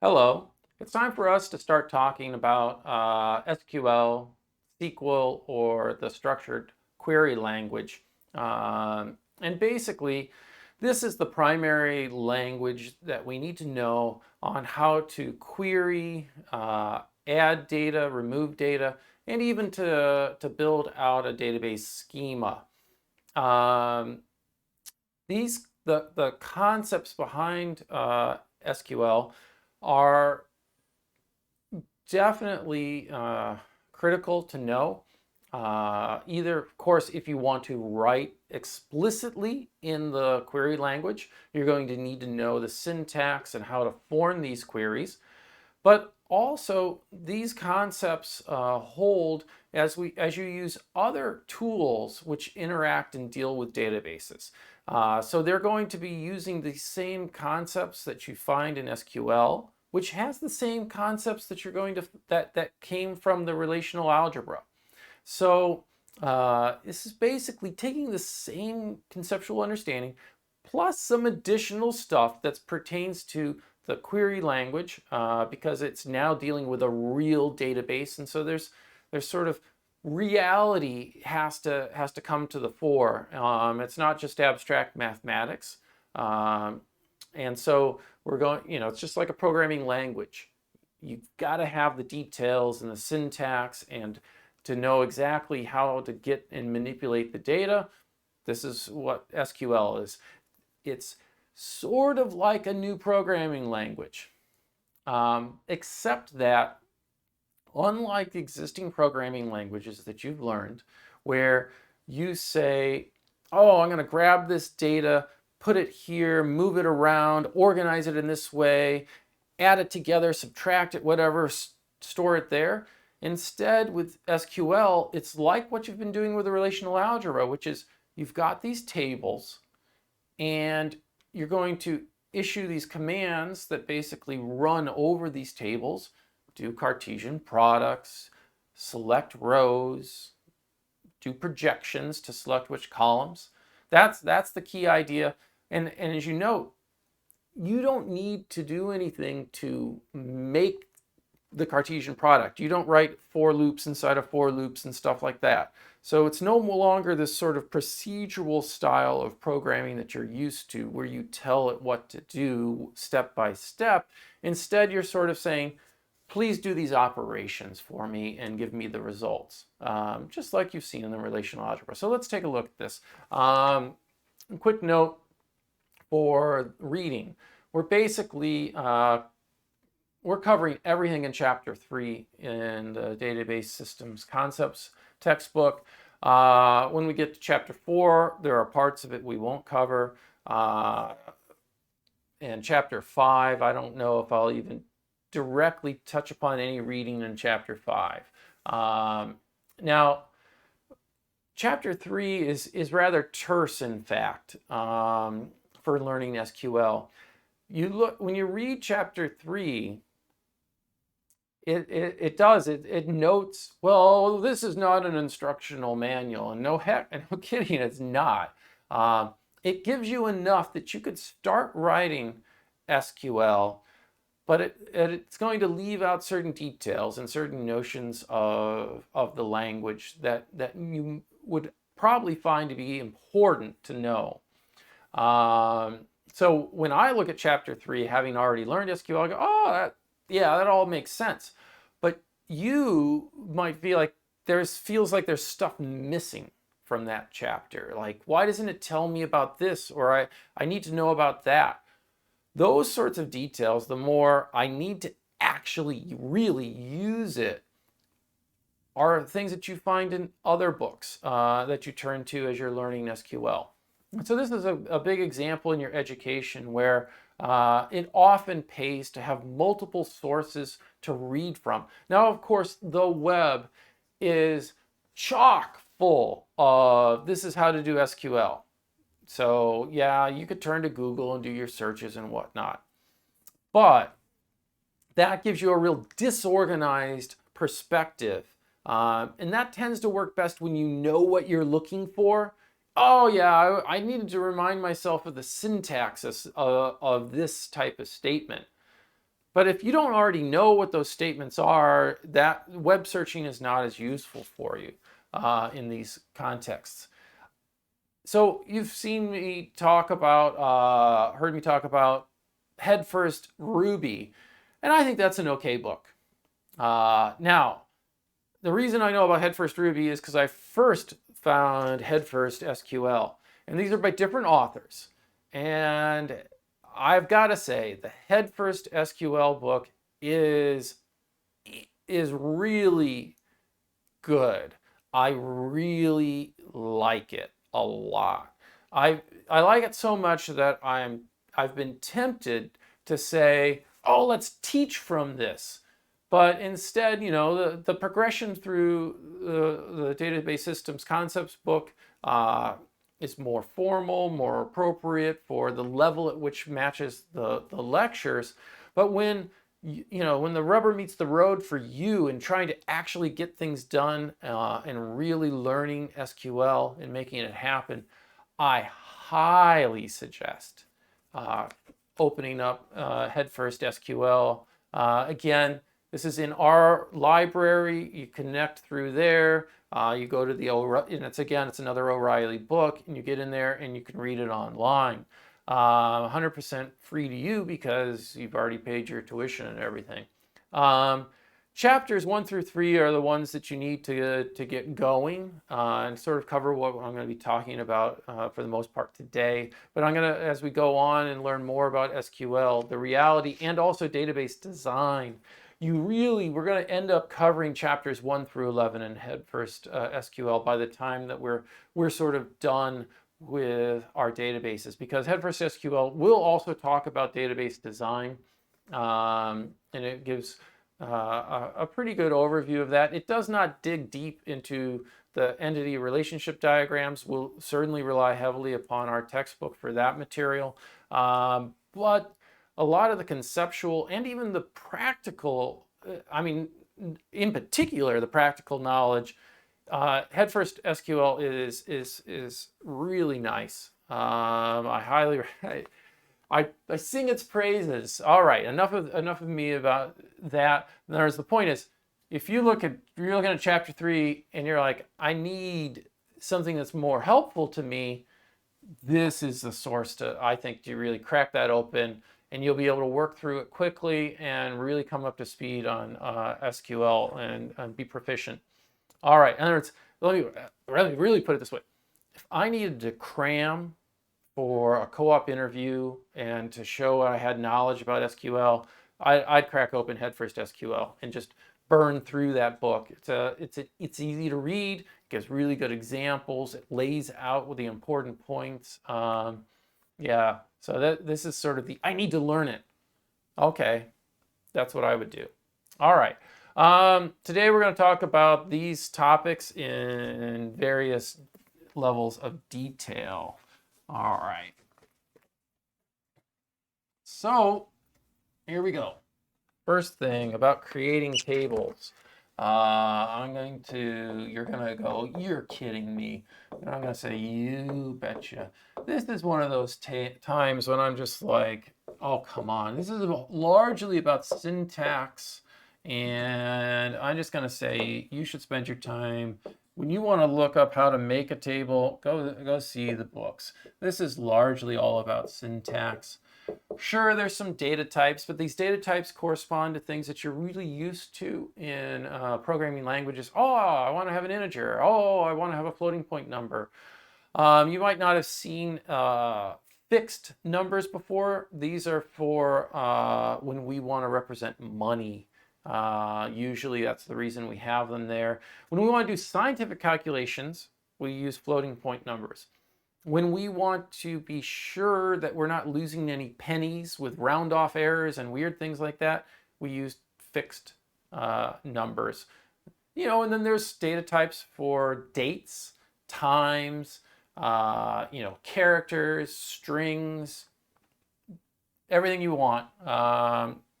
Hello. It's time for us to start talking about SQL, SQL, or the structured query language. And basically, this is the primary language that we need to know on how to query, add data, remove data, and even to build out a database schema. Um, the concepts behind SQL are definitely critical to know. Either, of course, if you want to write explicitly in the query language, you're going to need to know the syntax and how to form these queries. But also, these concepts hold as you use other tools which interact and deal with databases. So they're going to be using the same concepts that you find in SQL, which has the same concepts that you're going to that came from the relational algebra. So this is basically taking the same conceptual understanding plus some additional stuff that pertains to the query language because it's now dealing with a real database, and so there's sort of reality has to come to the fore. It's not just abstract mathematics, and so we're going. It's just like a programming language. You've got to have the details and the syntax and to know exactly how to get and manipulate the data. This is what SQL is. It's sort of like a new programming language, except that unlike the existing programming languages that you've learned, where you say, oh, I'm going to grab this data, put it here, move it around, organize it in this way, add it together, subtract it, whatever, store it there. Instead, with SQL, it's like what you've been doing with the relational algebra, which is you've got these tables and you're going to issue these commands that basically run over these tables, do Cartesian products, select rows, do projections to select which columns. That's the key idea. And as you know, you don't need to do anything to make the Cartesian product. You don't write for loops inside of for loops and stuff like that. So it's no longer this sort of procedural style of programming that you're used to, where you tell it what to do step by step. Instead, you're sort of saying, please do these operations for me and give me the results, just like you've seen in the relational algebra. So let's take a look at this. Quick note for reading. We're basically we're covering everything in Chapter 3 in the Database Systems Concepts textbook. When we get to Chapter 4, there are parts of it we won't cover. And Chapter 5, I don't know if I'll even directly touch upon any reading in Chapter 5. Now, Chapter 3 is rather terse, in fact, for learning SQL. When you read Chapter 3, it notes, well, this is not an instructional manual, and no kidding, it's not. It gives you enough that you could start writing SQL, but it's going to leave out certain details and certain notions of the language that you would probably find to be important to know. So when I look at Chapter 3, having already learned SQL, I go, oh, yeah, that all makes sense. But you might feel like feels like there's stuff missing from that chapter. Like, why doesn't it tell me about this? Or I need to know about that. Those sorts of details, the more I need to actually really use it, are things that you find in other books that you turn to as you're learning SQL. So this is a big example in your education where it often pays to have multiple sources to read from. Now, of course, the web is chock full of this is how to do SQL. So yeah, you could turn to Google and do your searches and whatnot. But that gives you a real disorganized perspective. And that tends to work best when you know what you're looking for. Oh yeah, I needed to remind myself of the syntax of this type of statement. But if you don't already know what those statements are, that web searching is not as useful for you in these contexts. So you've seen me talk about, heard me talk about Head First Ruby, and I think that's an okay book. Now, the reason I know about Head First Ruby is because I first found Head First SQL, and these are by different authors. And I've got to say, the Head First SQL book is really good. I really like it a lot. I like it so much that I've been tempted to say, oh, let's teach from this. But instead, you know, the progression through the database systems concepts book is more formal, more appropriate for the level at which matches the lectures. But when when the rubber meets the road for you and trying to actually get things done and really learning SQL and making it happen, I highly suggest opening up Headfirst SQL. Again, this is in our library. You connect through there. You go to the and it's another O'Reilly book, and you get in there and you can read it online. 100% free to you because you've already paid your tuition and everything. Chapters 1 through 3 are the ones that you need to get going and sort of cover what I'm going to be talking about for the most part today. But I'm going to, as we go on and learn more about SQL, the reality, and also database design, we're going to end up covering chapters 1 through 11 in Headfirst SQL by the time that we're sort of done with our databases, because Headfirst SQL will also talk about database design, and it gives a pretty good overview of that. It does not dig deep into the entity relationship diagrams. We'll certainly rely heavily upon our textbook for that material, but a lot of the conceptual and even the practical, in particular, the practical knowledge, Headfirst SQL is really nice. I sing its praises. All right, enough of me about that. The point is, if you're looking at chapter 3 and you're like, I need something that's more helpful to me, this is the source I think, to really crack that open, and you'll be able to work through it quickly and really come up to speed on SQL and be proficient. All right, in other words, let me really put it this way. If I needed to cram for a co-op interview and to show I had knowledge about SQL, I'd crack open Headfirst SQL and just burn through that book. It's easy to read, it gives really good examples, it lays out with the important points. Yeah, so this is sort of I need to learn it. Okay, that's what I would do. All right. Today we're going to talk about these topics in various levels of detail. All right. So here we go. First thing about creating tables. You're going to go, you're kidding me. And I'm going to say, you betcha. This is one of those times when I'm just like, oh, come on. This is largely about syntax. And I'm just going to say, you should spend your time. When you want to look up how to make a table, go see the books. This is largely all about syntax. Sure, there's some data types, but these data types correspond to things that you're really used to in programming languages. Oh, I want to have an integer. Oh, I want to have a floating point number. You might not have seen fixed numbers before. These are for when we want to represent money. Usually that's the reason we have them there. When we want to do scientific calculations, we use floating point numbers. When we want to be sure that we're not losing any pennies with round off errors and weird things like that, we use fixed numbers. And then there's data types for dates, times, characters, strings, everything you want.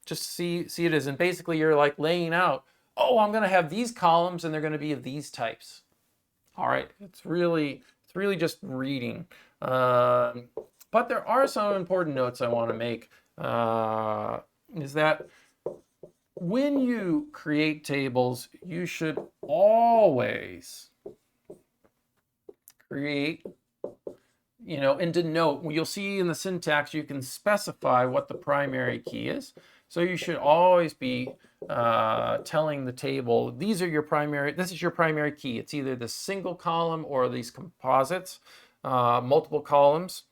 Just see it as, and basically you're like laying out, oh, I'm going to have these columns and they're going to be of these types. All right, it's really just reading. But there are some important notes I want to make. Is that when you create tables, you should always create, and denote. You'll see in the syntax, you can specify what the primary key is. So you should always be telling the table, this is your primary key. It's either the single column or these composites, multiple columns.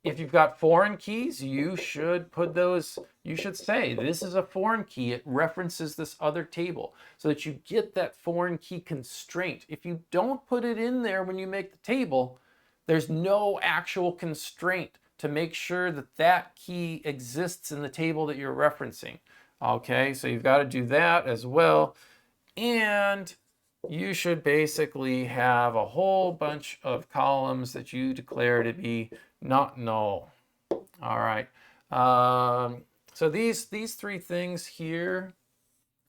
If you've got foreign keys, you should say, this is a foreign key. It references this other table so that you get that foreign key constraint. If you don't put it in there when you make the table, there's no actual constraint to make sure that that key exists in the table that you're referencing. Okay, so you've got to do that as well. And you should basically have a whole bunch of columns that you declare to be not null. All right. So these three things here,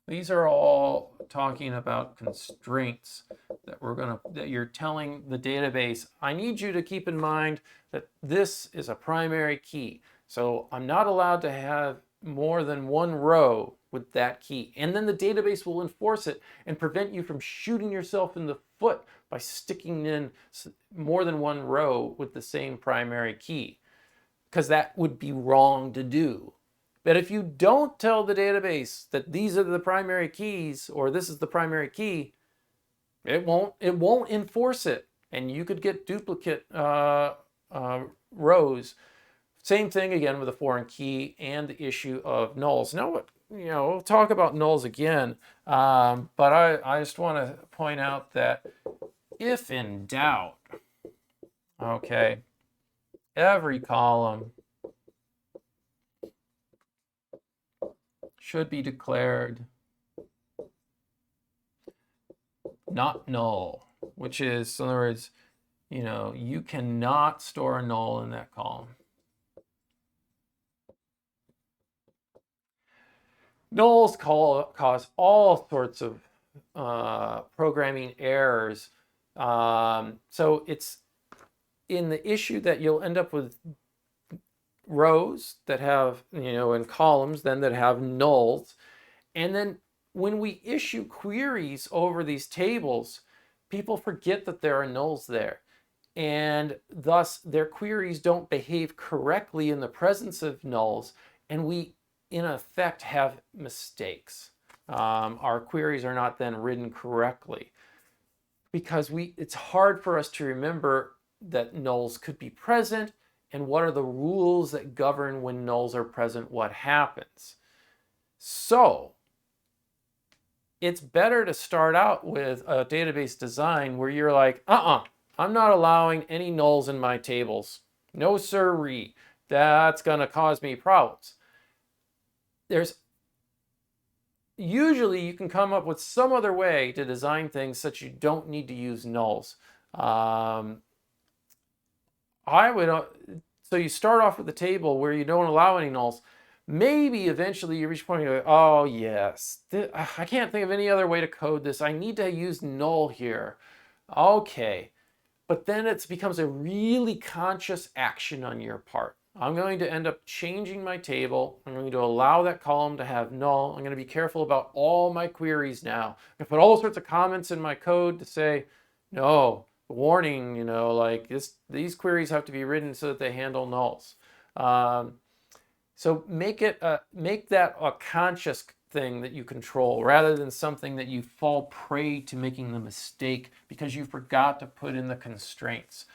these are all talking about constraints that you're telling the database. I need you to keep in mind that this is a primary key. So I'm not allowed to have more than one row with that key. And then the database will enforce it and prevent you from shooting yourself in the foot by sticking in more than one row with the same primary key, because that would be wrong to do. But if you don't tell the database that these are the primary keys or this is the primary key, it won't enforce it, and you could get duplicate rows. Same thing again with a foreign key and the issue of nulls. Now, we'll talk about nulls again, but I just want to point out that if in doubt, okay, every column should be declared not null, which is, in other words, you cannot store a null in that column. Nulls cause all sorts of programming errors. So it's in the issue that you'll end up with rows that have, and columns then that have nulls. And then when we issue queries over these tables, people forget that there are nulls there. And thus their queries don't behave correctly in the presence of nulls. And we, in effect, have mistakes. Our queries are not then written correctly because it's hard for us to remember that nulls could be present and what are the rules that govern when nulls are present, what happens. So it's better to start out with a database design where you're like, I'm not allowing any nulls in my tables. No sirree. That's going to cause me problems. Usually you can come up with some other way to design things such you don't need to use nulls. So you start off with a table where you don't allow any nulls. Maybe eventually you reach a point where you're like, oh yes, I can't think of any other way to code this. I need to use null here. Okay, but then it becomes a really conscious action on your part. I'm going to end up changing my table. I'm going to allow that column to have null. I'm going to be careful about all my queries now. I'm going to put all sorts of comments in my code to say, no, warning, like these queries have to be written so that they handle nulls. So make that a conscious thing that you control rather than something that you fall prey to making the mistake because you forgot to put in the constraints.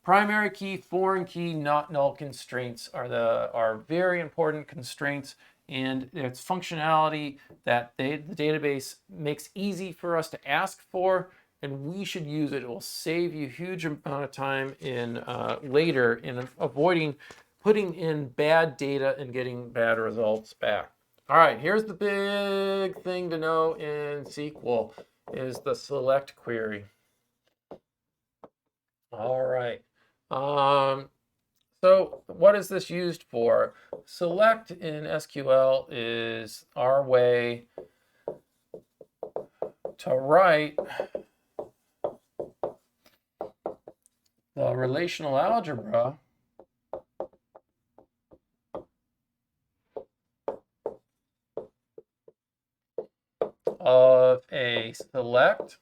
Primary key, foreign key, not null constraints are very important constraints, and it's functionality that the database makes easy for us to ask for, and we should use it. It will save you a huge amount of time later in avoiding putting in bad data and getting bad results back. All right, here's the big thing to know in SQL is the select query. All right. So what is this used for? Select in SQL is our way to write the relational algebra of a select.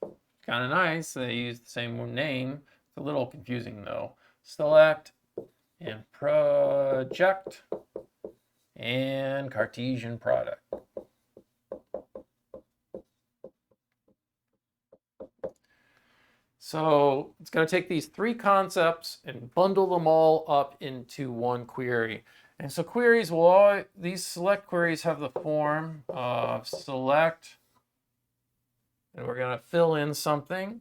Kind of nice. They use the same name. It's a little confusing though. Select and project and Cartesian product. So it's going to take these three concepts and bundle them all up into one query. And so queries will always, these select queries have the form of select, and we're going to fill in something,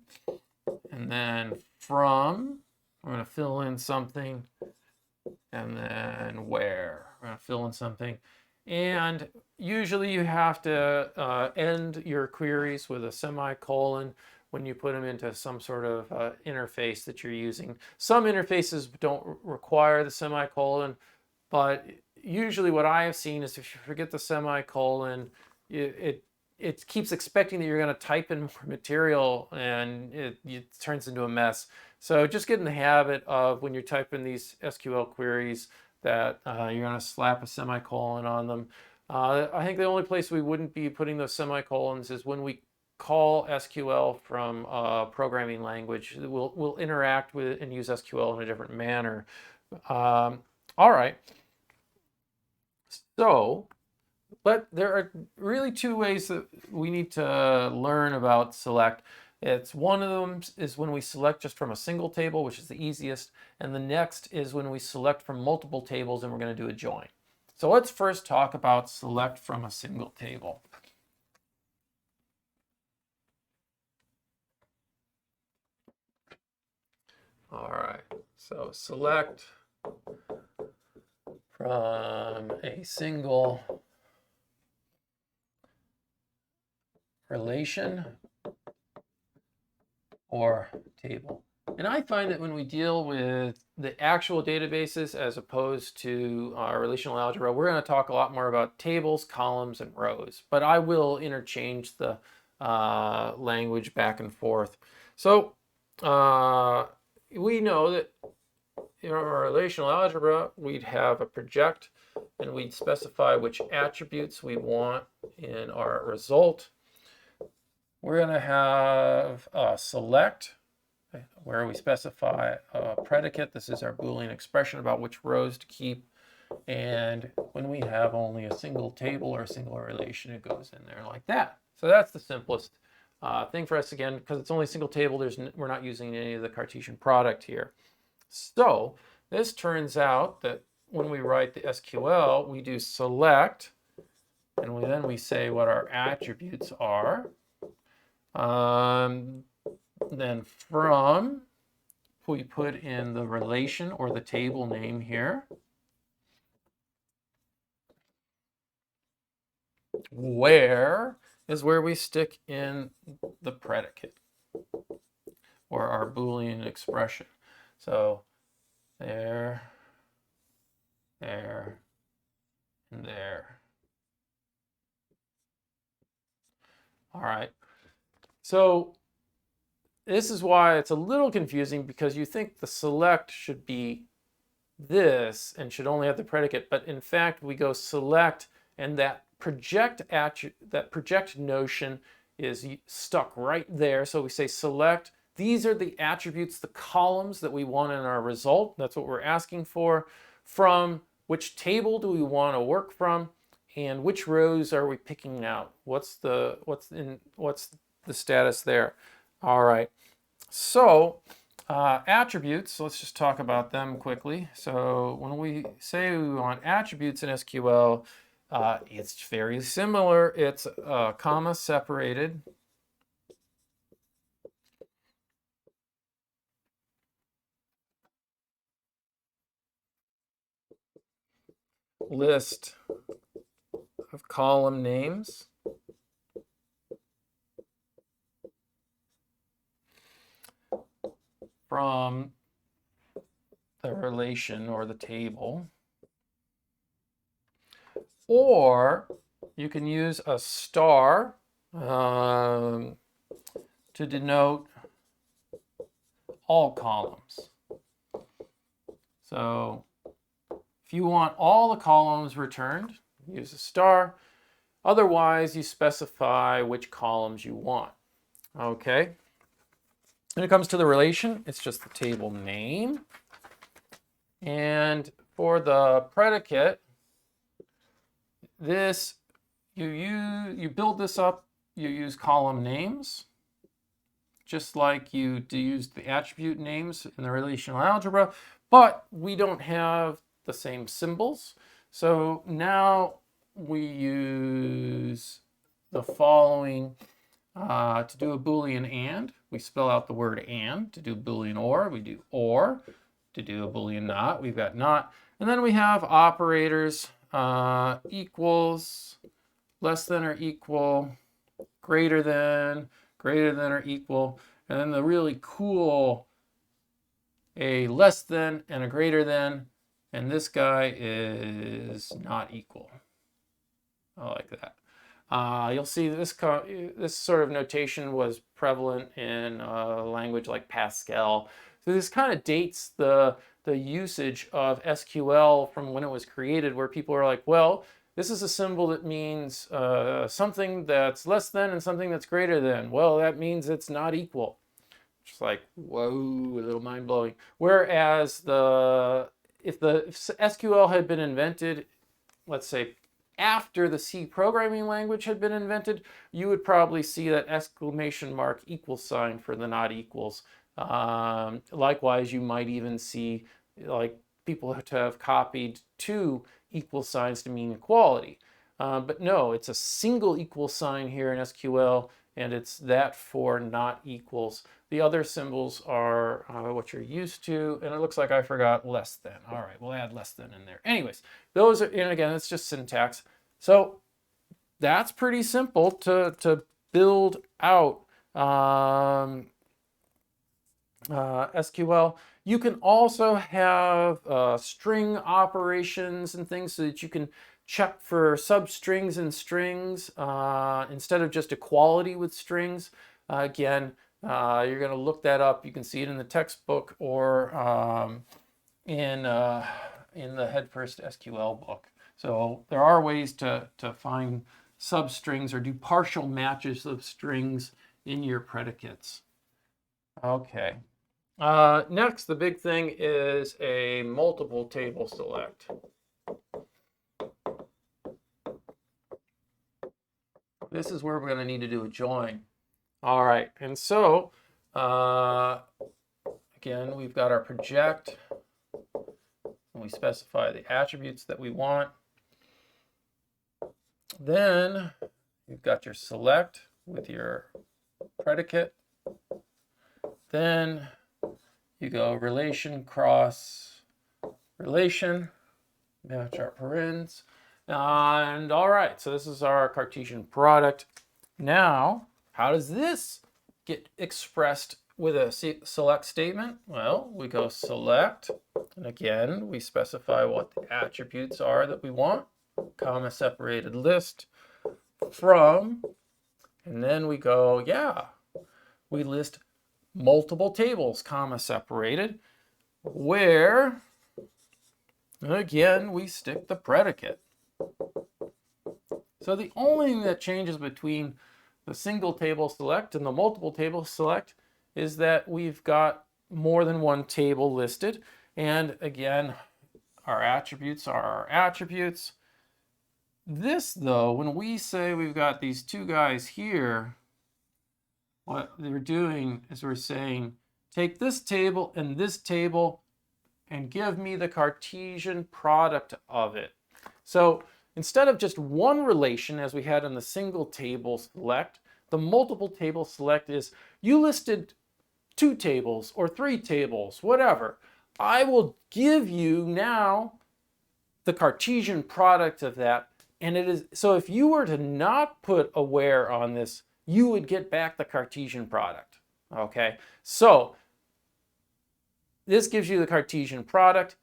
and then from, we're going to fill in something, and then where, we're going to fill in something. And usually you have to end your queries with a semicolon when you put them into some sort of interface that you're using. Some interfaces don't require the semicolon, but usually what I have seen is if you forget the semicolon, it keeps expecting that you're going to type in more material, and it turns into a mess. So just get in the habit of when you're typing these SQL queries that you're going to slap a semicolon on them. I think the only place we wouldn't be putting those semicolons is when we call SQL from a programming language. We'll interact with it and use SQL in a different manner. All right. So, but there are really two ways that we need to learn about select. It's one of them is when we select just from a single table, which is the easiest, and the next is when we select from multiple tables and we're going to do a join. So let's first talk about select from a single table. All right, so select from a single relation or table. And I find that when we deal with the actual databases as opposed to relational algebra, we're going to talk a lot more about tables, columns, and rows. But I will interchange the language back and forth. So we know that in our relational algebra, we'd have a project, and we'd specify which attributes we want in our result. We're going to have a select, where we specify a predicate. This is our Boolean expression about which rows to keep. And when we have only a single table or a single relation, it goes in there like that. So that's the simplest thing for us, again, because it's only a single table. We're not using any of the Cartesian product here. So this turns out that when we write the SQL, we do select, and then we say what our attributes are. Then from, we put in the relation or the table name here. Where is where we stick in the predicate or our Boolean expression. So there, there, and there. All right. So this is why it's a little confusing, because you think the select should be this and should only have the predicate, but in fact we go select, and that project notion is stuck right there. So we say select. These are the attributes, the columns that we want in our result. That's what we're asking for. From which table do we want to work from, and which rows are we picking out? What's the status there? All right. So attributes, let's just talk about them quickly. So when we say we want attributes in SQL, it's very similar. It's comma separated. List of column names. From the relation or the table. Or you can use a star to denote all columns. So if you want all the columns returned, use a star. Otherwise, you specify which columns you want. Okay. When it comes to the relation, it's just the table name. And for the predicate, this you build this up, you use column names, just like you use the attribute names in the relational algebra, but we don't have the same symbols. So now we use the following to do a Boolean and. We spell out the word and. To do Boolean or, we do or. To do a Boolean not, we've got not. And then we have operators, equals, less than or equal, greater than or equal, and then the really cool, a less than and a greater than, and this guy is not equal. I like that. You'll see this sort of notation was prevalent in a language like Pascal. So this kind of dates the usage of SQL from when it was created, where people are like, well, this is a symbol that means something that's less than and something that's greater than. Well, that means it's not equal. Just like, whoa, a little mind-blowing. Whereas if SQL had been invented, let's say after the C programming language had been invented, you would probably see that exclamation mark equal sign for the not equals. Likewise, you might even see like people to have copied two equal signs to mean equality. But no, it's a single equal sign here in SQL, and it's that for not equals. The other symbols are what you're used to, and it looks like I forgot less than. All right, we'll add less than in there. Anyways, those are, and again, it's just syntax. So that's pretty simple to build out SQL. You can also have string operations and things so that you can check for substrings and strings instead of just equality with strings. Again, you're going to look that up. You can see it in the textbook or in the Head First SQL book. So there are ways to find substrings or do partial matches of strings in your predicates. Okay. Next, the big thing is a multiple table select. This is where we're going to need to do a join. All right, and so again, we've got our project, and we specify the attributes that we want. Then you've got your select with your predicate. Then you go relation cross relation, match our parens. And all right, so this is our Cartesian product. Now, how does this get expressed with a select statement? Well, we go select, and again, we specify what the attributes are that we want, comma separated list from, and then we go, yeah, we list multiple tables, comma separated, where, again, we stick the predicate. So the only thing that changes between the single table select and the multiple table select is that we've got more than one table listed. And again, our attributes are our attributes. This, though, when we say we've got these two guys here, what we're doing is we're saying, take this table and give me the Cartesian product of it. So instead of just one relation as we had in the single table select, the multiple table select is you listed 2 tables or 3 tables, whatever. I will give you now the Cartesian product of that. And it is, so if you were to not put a where on this, you would get back the Cartesian product. Okay, so this gives you the Cartesian product.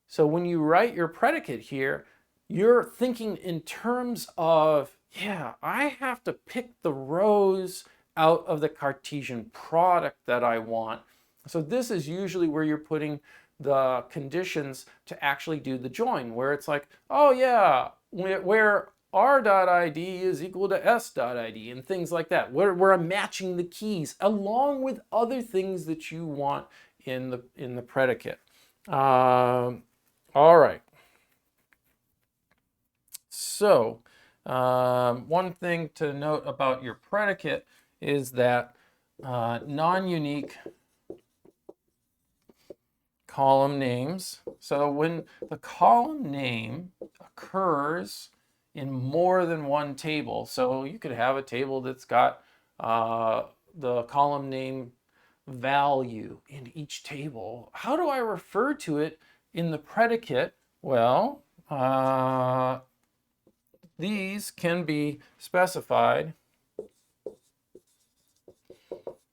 So when you write your predicate here, you're thinking in terms of, yeah, I have to pick the rows out of the Cartesian product that I want. So this is usually where you're putting the conditions to actually do the join, where it's like, oh yeah, where r.id is equal to s.id and things like that, where I'm matching the keys along with other things that you want in the predicate. All right. So one thing to note about your predicate is that non-unique column names. So when the column name occurs in more than one table, so you could have a table that's got the column name value in each table. How do I refer to it in the predicate? Well, these can be specified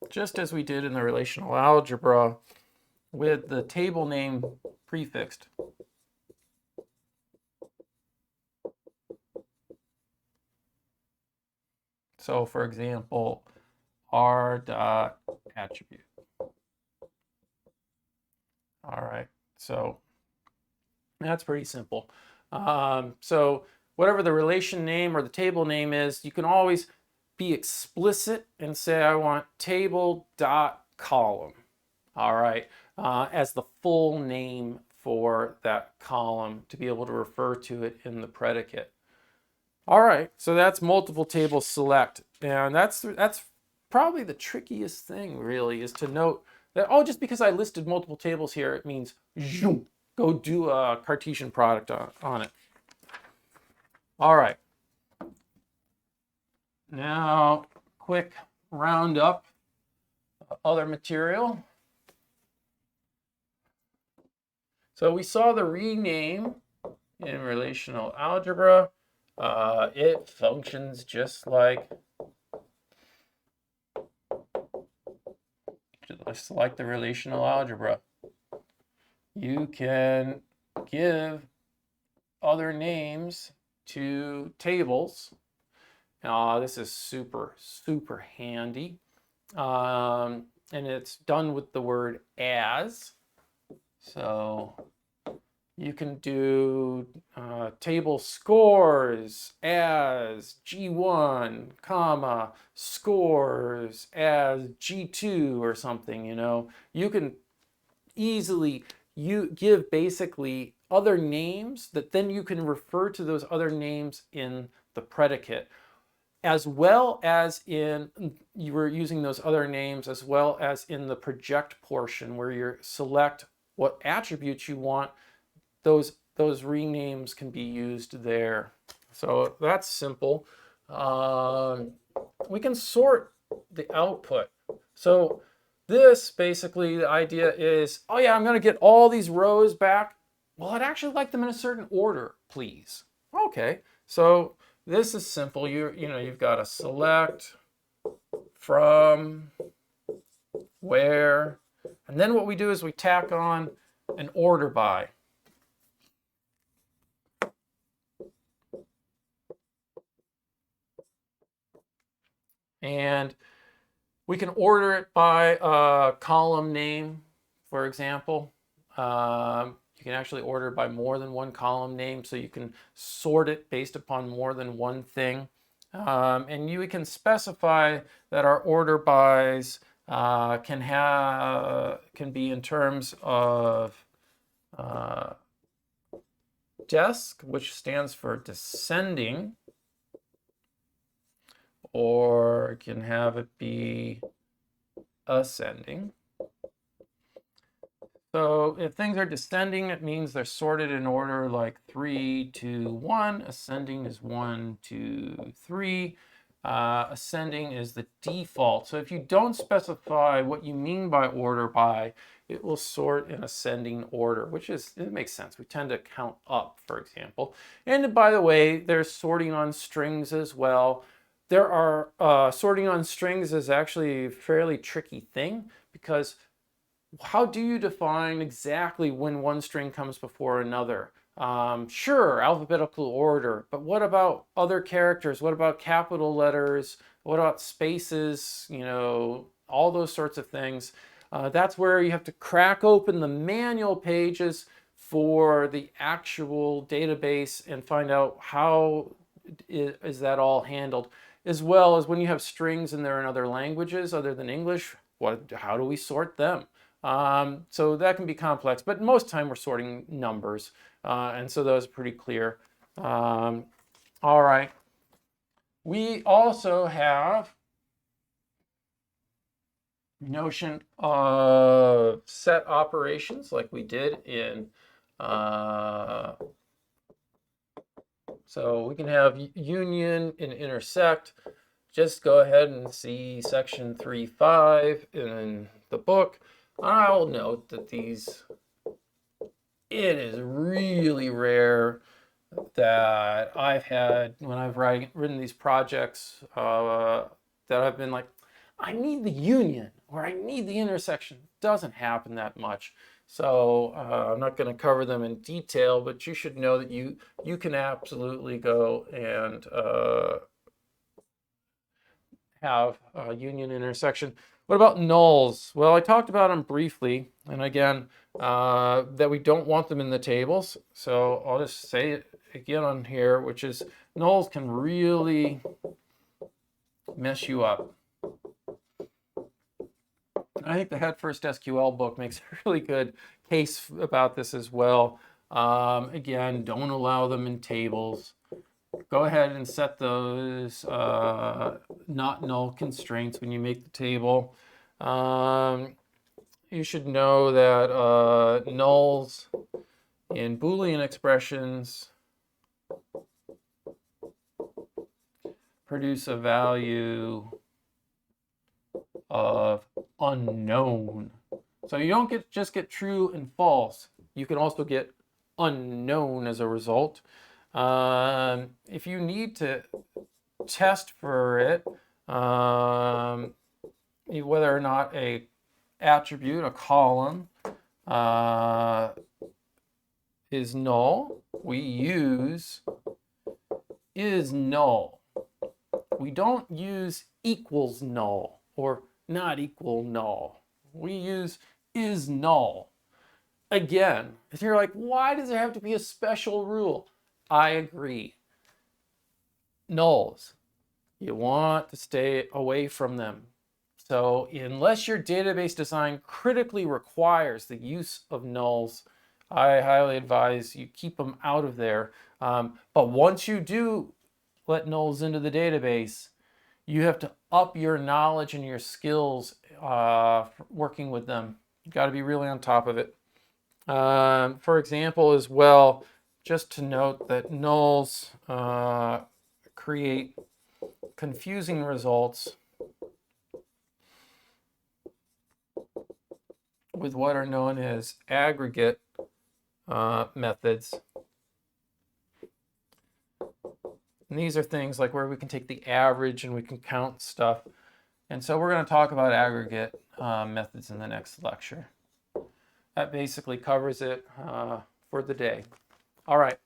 just as we did in the relational algebra with the table name prefixed. So for example, r.attribute. All right, so that's pretty simple. So whatever the relation name or the table name is, you can always be explicit and say, I want table.column. All right, as the full name for that column to be able to refer to it in the predicate. All right, so that's multiple table select, and that's probably the trickiest thing really, is to note that, oh, just because I listed multiple tables here, it means zoom, go do a Cartesian product on it. All right, now quick roundup of other material. So we saw the rename in relational algebra. It functions just like the relational algebra. You can give other names to tables. This is super, super handy. And it's done with the word as. So you can do table scores as G1, comma, scores as G2 or something, you know. You can easily give basically other names that then you can refer to those other names in the predicate, as well as in, you were using those other names as well as in the project portion where you select what attributes you want. Those renames can be used there. So that's simple. We can sort the output. So this basically, the idea is, oh yeah, I'm going to get all these rows back. Well, I'd actually like them in a certain order, please. Okay, so this is simple. You've got to select from, where, and then what we do is we tack on an order by. And we can order it by column name, for example. You can actually order it by more than one column name, so you can sort it based upon more than one thing. And we can specify that our order bys can be in terms of desc, which stands for descending, or can have it be ascending. So if things are descending, it means they're sorted in order like 3, 2, 1. Ascending is 1, 2, 3. Ascending is the default. So if you don't specify what you mean by order by, it will sort in ascending order, it makes sense. We tend to count up, for example. And by the way, there's sorting on strings as well. There are sorting on strings is actually a fairly tricky thing, because how do you define exactly when one string comes before another? Sure, alphabetical order, but what about other characters? What about capital letters? What about spaces? All those sorts of things. That's where you have to crack open the manual pages for the actual database and find out how is that all handled? As well as when you have strings and they're in other languages other than English, how do we sort them? So that can be complex, but most time we're sorting numbers, and so those are pretty clear. All right. We also have notion of set operations like we did in so we can have union and intersect. Just go ahead and see section 3.5 in the book. I'll note that it is really rare that I've had when I've written these projects that I've been like, I need the union or I need the intersection. It doesn't happen that much. So I'm not going to cover them in detail, but you should know that you can absolutely go and have a union intersection. What about nulls? Well, I talked about them briefly, and again, that we don't want them in the tables. So I'll just say it again on here, which is nulls can really mess you up. I think the Head First SQL book makes a really good case about this as well. Again, don't allow them in tables. Go ahead and set those not null constraints when you make the table. You should know that nulls in Boolean expressions produce a value of unknown. So you don't just get true and false. You can also get unknown as a result. If you need to test for it, whether or not a attribute, a column, is null, we use is null. We don't use equals null or not equal null. We use is null. Again, if you're like, why does there have to be a special rule? I agree. Nulls, you want to stay away from them. So unless your database design critically requires the use of nulls, I highly advise you keep them out of there. But once you do let nulls into the database, you have to up your knowledge and your skills working with them. You've got to be really on top of it. For example, as well, just to note that nulls create confusing results with what are known as aggregate methods. And these are things like where we can take the average and we can count stuff. And so we're going to talk about aggregate methods in the next lecture. That basically covers it for the day. All right.